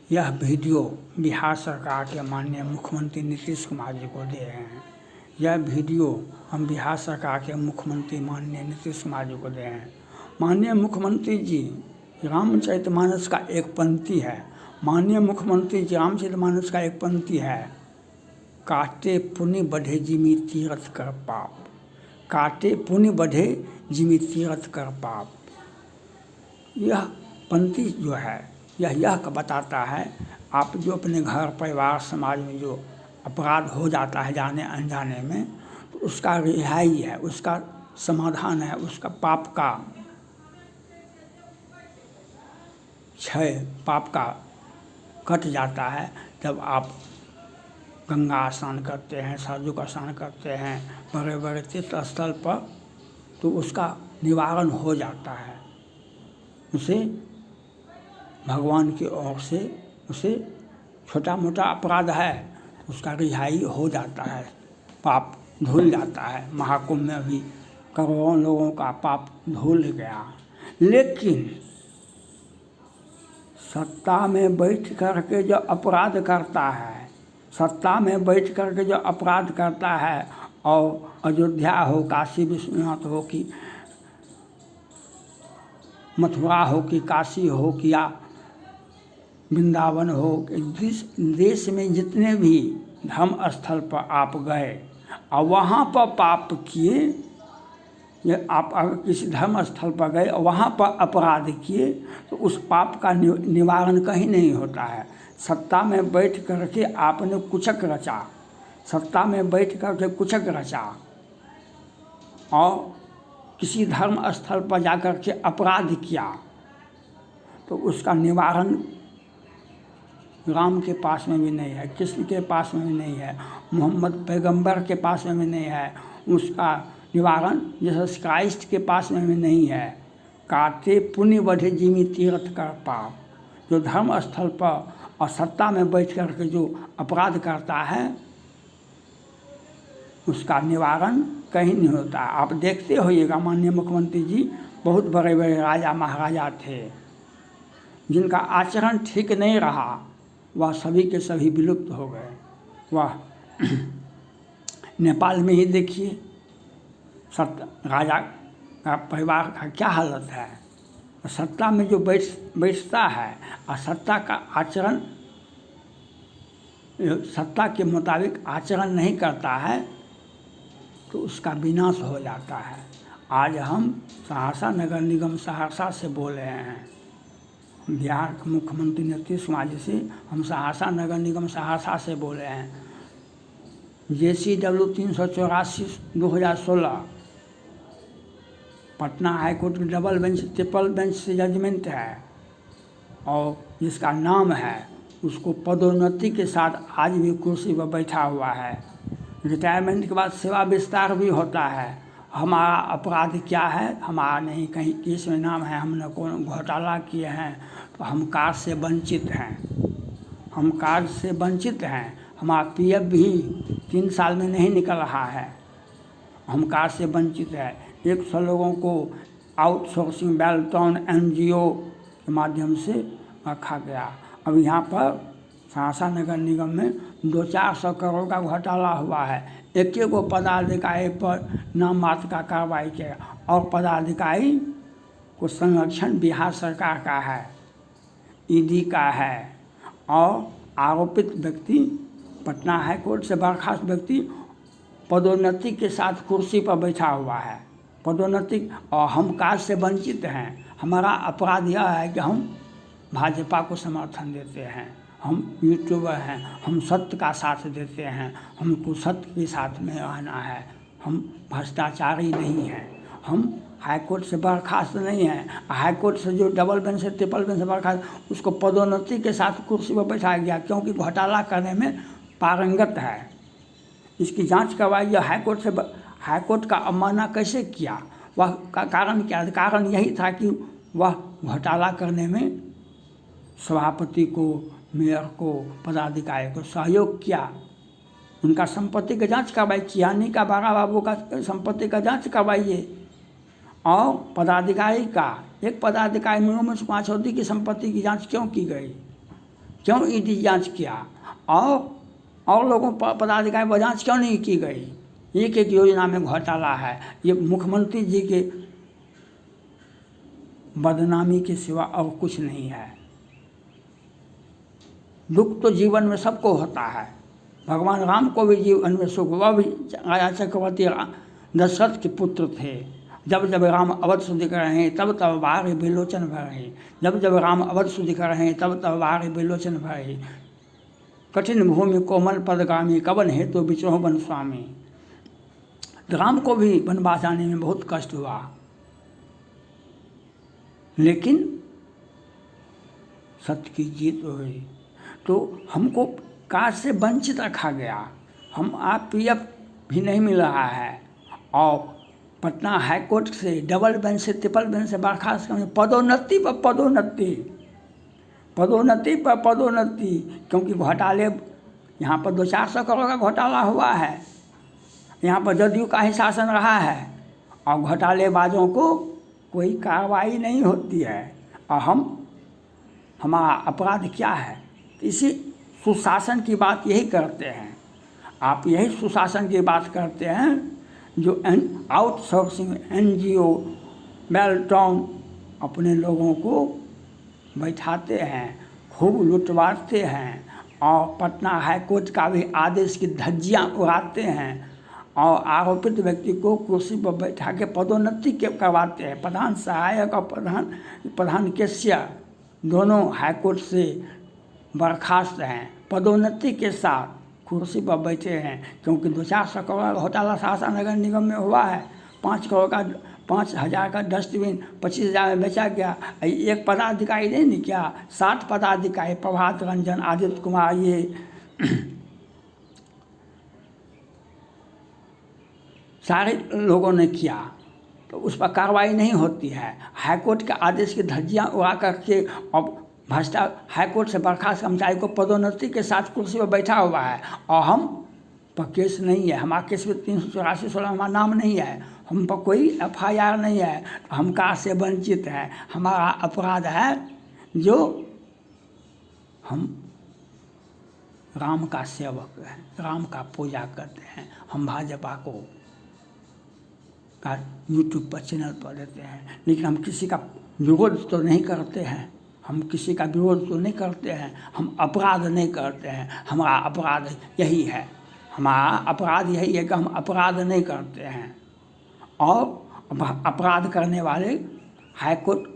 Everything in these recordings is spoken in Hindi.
यह वीडियो बिहार सरकार के माननीय मुख्यमंत्री नीतीश कुमार जी को दे रहे हैं। यह वीडियो हम बिहार सरकार के मुख्यमंत्री माननीय नीतीश कुमार जी को दे रहे हैं। माननीय मुख्यमंत्री जी, रामचरितमानस का एक पंक्ति है। माननीय मुख्यमंत्री जी, रामचरितमानस का एक पंक्ति है, काटे पुण्य बढ़े जिमि तीरथ कर पाप। काटे पुण्य बढ़े जिमि तीरथ कर पाप। यह पंक्ति जो है यह बताता है, आप जो अपने घर परिवार समाज में जो अपराध हो जाता है जाने अनजाने में, तो उसका रिहाई है, उसका समाधान है, उसका पाप का क्षय, पाप का कट जाता है जब आप गंगा स्नान करते हैं, सरयू का स्नान करते हैं बड़े बड़े तीर्थ स्थल पर, तो उसका निवारण हो जाता है। उसे भगवान की ओर से उसे छोटा मोटा अपराध है उसका रिहाई हो जाता है, पाप धुल जाता है। महाकुंभ में भी करोड़ों लोगों का पाप धुल गया। लेकिन सत्ता में बैठ कर के जो अपराध करता है, सत्ता में बैठ कर के जो अपराध करता है, और अयोध्या हो, काशी विश्वनाथ हो कि मथुरा हो कि काशी हो कि या वृंदावन हो, देश में जितने भी धर्म स्थल पर आप गए और वहाँ पर पाप किए, ये आप अगर किसी धर्म स्थल पर गए और वहाँ पर अपराध किए, तो उस पाप का निवारण कहीं नहीं होता है। सत्ता में बैठ कर के आपने कुचक रचा, सत्ता में बैठ कर के कुचक रचा और किसी धर्म स्थल पर जाकर के अपराध किया, तो उसका निवारण राम के पास में भी नहीं है, कृष्ण के पास में भी नहीं है, मोहम्मद पैगंबर के पास में भी नहीं है, उसका निवारण जीसस क्राइस्ट के पास में भी नहीं है। काटे पुण्य बढ़े जिमि तीरथ कर पाप। जो धर्म स्थल पर और सत्ता में बैठ कर के जो अपराध करता है, उसका निवारण कहीं नहीं होता। आप देखते होइएगा, माननीय मुख्यमंत्री जी, बहुत बड़े बड़े राजा महाराजा थे जिनका आचरण ठीक नहीं रहा, वह सभी के सभी विलुप्त हो गए। वह नेपाल में ही देखिए, राजा का परिवार का क्या हालत है। सत्ता में जो बैठता है और सत्ता का आचरण, सत्ता के मुताबिक आचरण नहीं करता है, तो उसका विनाश हो जाता है। आज हम सहरसा नगर निगम सहरसा से बोल रहे हैं, बिहार के मुख्यमंत्री नीतीश कुमार जी से हम सहरसा नगर निगम सहरसा से बोल रहे हैं। JCW 384 2016 पटना हाई कोर्ट की डबल बेंच ट्रिपल बेंच से जजमेंट है, और जिसका नाम है उसको पदोन्नति के साथ आज भी कुर्सी पर बैठा हुआ है। रिटायरमेंट के बाद सेवा विस्तार भी होता है। हमारा अपराध क्या है, हमारा नहीं कहीं केस में नाम है, हमने कौन घोटाला किए हैं, तो हम कार्ड से वंचित हैं, हम कार्ड से वंचित हैं। हमारा PF भी 3 साल में नहीं निकल रहा है, हम कार्ड से वंचित है। 100 लोगों को आउटसोर्सिंग बेल्टॉन NGO के माध्यम से रखा गया। अब यहाँ पर सहरसा नगर निगम में 200-400 करोड़ का घोटाला हुआ है। एक गो पदाधिकारी पर नाम मात्र का कार्रवाई किया, और पदाधिकारी को संरक्षण बिहार सरकार का है, ED का है, और आरोपित व्यक्ति पटना हाई कोर्ट से बर्खास्त व्यक्ति पदोन्नति के साथ कुर्सी पर बैठा हुआ है, पदोन्नति, और हम कार्य से वंचित हैं। हमारा अपराध यह है कि हम भाजपा को समर्थन देते हैं, हम यूट्यूबर हैं, हम सत्य का साथ देते हैं, हमको सत्य के साथ में रहना है, हम भ्रष्टाचारी नहीं हैं, हम हाईकोर्ट से बर्खास्त नहीं हैं। हाईकोर्ट से जो डबल बेंच से ट्रिपल बेंच से बर्खास्त, उसको पदोन्नति के साथ कुर्सी पर बैठाया गया, क्योंकि घोटाला करने में पारंगत है। इसकी जांच करवाइए। हाईकोर्ट का अवमानना कैसे किया, वह का कारण क्या? कारण यही था कि वह घोटाला करने में सभापति को, मेयर को, पदाधिकारी को सहयोग किया। उनका संपत्ति का जांच करवाइए, कियानी का, बागा बाबू का संपत्ति का जांच करवाइए, और पदाधिकारी का, एक पदाधिकारी मनोज कुमार चौधरी की संपत्ति की जांच क्यों की गई? क्यों ईडी जांच किया? और लोगों पर पदाधिकारी पर जांच क्यों नहीं की गई? एक एक योजना में घोटाला है। ये मुख्यमंत्री जी के बदनामी के सिवा और कुछ नहीं है। दुख तो जीवन में सबको होता है। भगवान राम को भी जीवन में सुख, वह भी राजा चक्रवर्ती दशरथ के पुत्र थे। जब जब राम अवध सुधि कर रहे हैं तब तब बाहर विलोचन भरे, जब जब राम अवध सुधि कर रहे हैं तब तब बाहर विलोचन भरे। कठिन भूमि कोमल पदगामी, कवन हेतु बिचोह वन स्वामी। राम को भी वनवास जाने में बहुत कष्ट हुआ, लेकिन सत्य की जीत हुई। तो हमको कार्य से वंचित रखा गया। हम आप पीएफ भी नहीं मिल रहा है, और पटना हाईकोर्ट से डबल बेंच से ट्रिपल बेंच से बर्खास्त करने, पदोन्नति पर पदोन्नति, पदोन्नति पर पदोन्नति, क्योंकि घोटाले यहाँ पर 200-400 करोड़ का घोटाला हुआ है। यहाँ पर जदयू का ही शासन रहा है और घोटालेबाजों को कोई कार्रवाई नहीं होती है। और हमारा अपराध क्या है? इसी सुशासन की बात यही करते हैं। आप यही सुशासन की बात करते हैं जो आउटसोर्सिंग NGO बेल्टॉन अपने लोगों को बैठाते हैं, खूब लुटवाते हैं, और पटना हाईकोर्ट का भी आदेश की धज्जियाँ उड़ाते हैं, और आरोपित व्यक्ति को कुर्सी पर बैठा के पदोन्नति करवाते हैं। प्रधान सहायक और प्रधान कैशियर दोनों हाईकोर्ट से बर्खास्त हैं, पदोन्नति के साथ कुर्सी पर बैठे हैं। क्योंकि 200-400 करोड़ घोटाला सहरसा नगर निगम में हुआ है। 5,000 का डस्टबिन 25,000 में बेचा गया। एक पदाधिकारी नहीं क्या, 60 पदाधिकारी, प्रभात रंजन, आदित्य कुमार, ये सारे लोगों ने किया, तो उस पर कार्रवाई नहीं होती है। हाईकोर्ट के आदेश की धज्जियाँ उड़ा करके अब भ्रष्टा हाईकोर्ट से बर्खास्त कर्मचारी को पदोन्नति के साथ कुर्सी पर बैठा हुआ है, और हम पर केस नहीं है। हमारा केस में 384-16 हमारा नाम नहीं है, हम पर कोई FIR नहीं है, तो हम कार से वंचित हैं। हमारा अपराध है जो हम राम का सेवक हैं, राम का पूजा करते हैं। हम भाजपा को का यूट्यूब पर चैनल पर देते हैं, लेकिन हम किसी का विरोध तो नहीं करते हैं। हम किसी का विरोध तो नहीं करते हैं, हम अपराध नहीं करते हैं। हमारा अपराध यही है, हमारा अपराध यही है कि हम अपराध नहीं करते हैं। और अपराध करने वाले हाईकोर्ट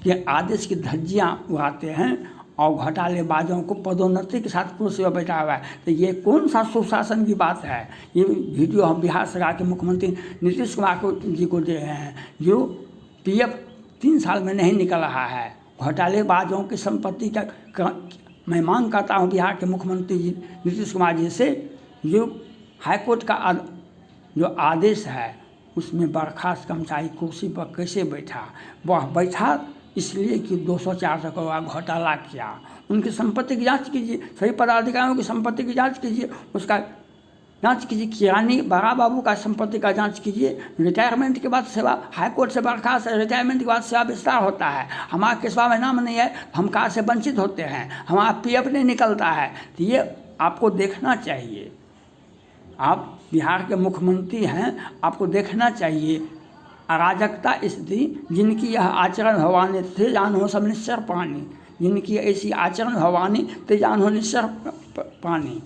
के आदेश की धज्जियाँ उड़ाते हैं और घोटालेबाजों को पदोन्नति के साथ कुर्सी पर बैठा हुआ है। तो ये कौन सा सुशासन की बात है? ये वीडियो हम बिहार सरकार के मुख्यमंत्री नीतीश कुमार जी को दे रहे हैं, जो PF 3 साल में नहीं निकल रहा है। घोटालेबाजों की संपत्ति का मैं मांग करता हूँ बिहार के मुख्यमंत्री जी नीतीश कुमार जी से, जो हाईकोर्ट का जो आदेश है उसमें बर्खास्त कर्मचारी कुर्सी पर कैसे बैठा? वह बैठा इसलिए कि 200-400 करोड़ घोटाला किया। उनकी संपत्ति की जांच कीजिए, सभी पदाधिकारियों की संपत्ति की जांच कीजिए, उसका जांच कीजिए। किरानी बड़ा बाबू का संपत्ति का जांच कीजिए। रिटायरमेंट के बाद सेवा, हाईकोर्ट से बर्खास्त, रिटायरमेंट के बाद सेवा विस्तार होता है। हमारा केसवा में नाम नहीं है, हम कार से वंचित होते हैं, हमारा PF नहीं निकलता है। तो ये आपको देखना चाहिए। आप बिहार के मुख्यमंत्री हैं, आपको देखना चाहिए अराजकता स्थिति जिनकी यह आचरण भवानी थे जान हो सब निश्चर पानी, जिनकी ऐसी आचरण भवानी ते जान हो निश्चर पानी।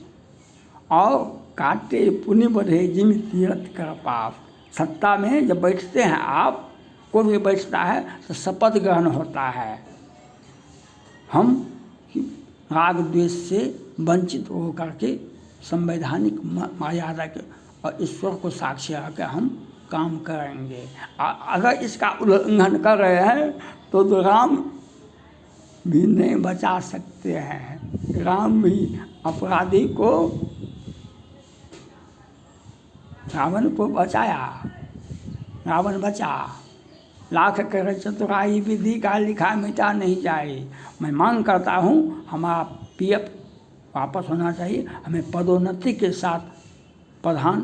और काटे पुण्य बढ़े जिम तीरथ कर पाप। सत्ता में जब बैठते हैं, आप कोई भी बैठता है तो शपथ ग्रहण होता है। हम राग द्वेष से वंचित होकर के संवैधानिक मर्यादा के और ईश्वर को साक्षी रखकर हम काम करेंगे। अगर इसका उल्लंघन कर रहे हैं तो राम भी नहीं बचा सकते हैं। राम भी अपराधी को, रावण को बचाया, रावण बचा। लाख कर चतुराई विधि का लिखा मिटा नहीं जाए। मैं मांग करता हूँ हमारा PF वापस होना चाहिए। हमें पदोन्नति के साथ प्रधान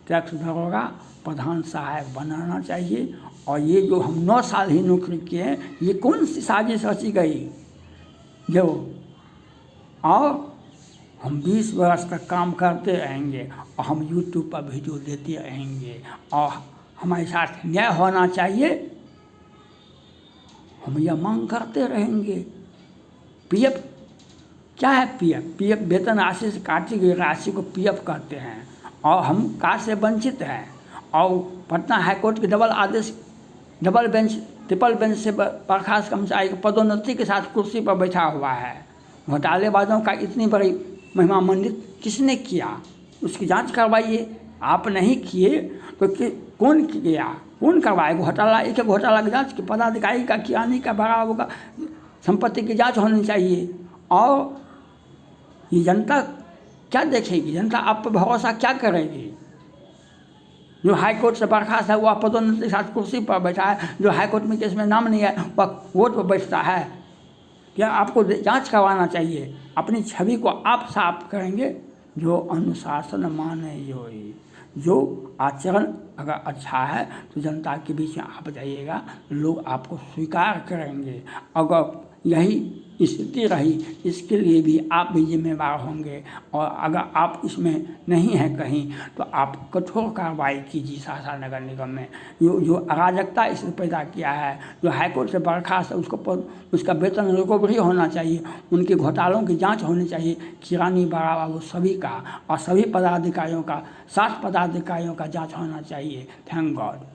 टैक्स दरोगा, प्रधान सहायक बनाना चाहिए। और ये जो हम 9 साल ही नौकरी किए हैं, ये कौन सी साजिश रची गई जो और हम 20 वर्ष तक काम करते रहेंगे और हम यूट्यूब पर वीडियो देते रहेंगे और हमारे साथ न्याय होना चाहिए, हम यह मांग करते रहेंगे। पीएफ क्या है? पीएफ वेतन राशि से काटी गई राशि को पीएफ कहते हैं और हम कार्ड से वंचित हैं। और पटना हाईकोर्ट के डबल बेंच ट्रिपल बेंच से बर्खास्त कर्मचारी को पदोन्नति के साथ कुर्सी पर बैठा हुआ है। घोटालेबाजों का इतनी बड़ी महिमा मंडित किसने किया? उसकी जांच करवाइए। आप नहीं किए तो कौन किया? कौन करवाए घोटाला? एक घोटाला की जांच, पदाधिकारी का किया नहीं का भरा होगा, संपत्ति की जांच होनी चाहिए। और ये जनता क्या देखेगी? जनता आप पर भरोसा क्या करेगी? जो हाईकोर्ट से बर्खास्त है वह पदोन्नति के साथ कुर्सी पर बैठा है, जो हाईकोर्ट में केस में नाम नहीं है वह वोट पर बैठता है। क्या आपको जांच करवाना चाहिए? अपनी छवि को आप साफ करेंगे। जो अनुशासन माने जो आचरण अगर अच्छा है तो जनता के बीच में आप जाइएगा, लोग आपको स्वीकार करेंगे। अगर यही स्थिति रही, इसके लिए भी आप भी जिम्मेवार होंगे। और अगर आप इसमें नहीं हैं कहीं तो आप कठोर कार्रवाई कीजिए। सहरसा नगर निगम में जो अराजकता इसने पैदा किया है, जो हाईकोर्ट से बर्खास्त है उसका वेतन रिकवरी होना चाहिए, उनके घोटालों की जांच होनी चाहिए, किरानी बराबर वो सभी का और सभी पदाधिकारियों का 7 पदाधिकारियों का जांच होना चाहिए। Thank God.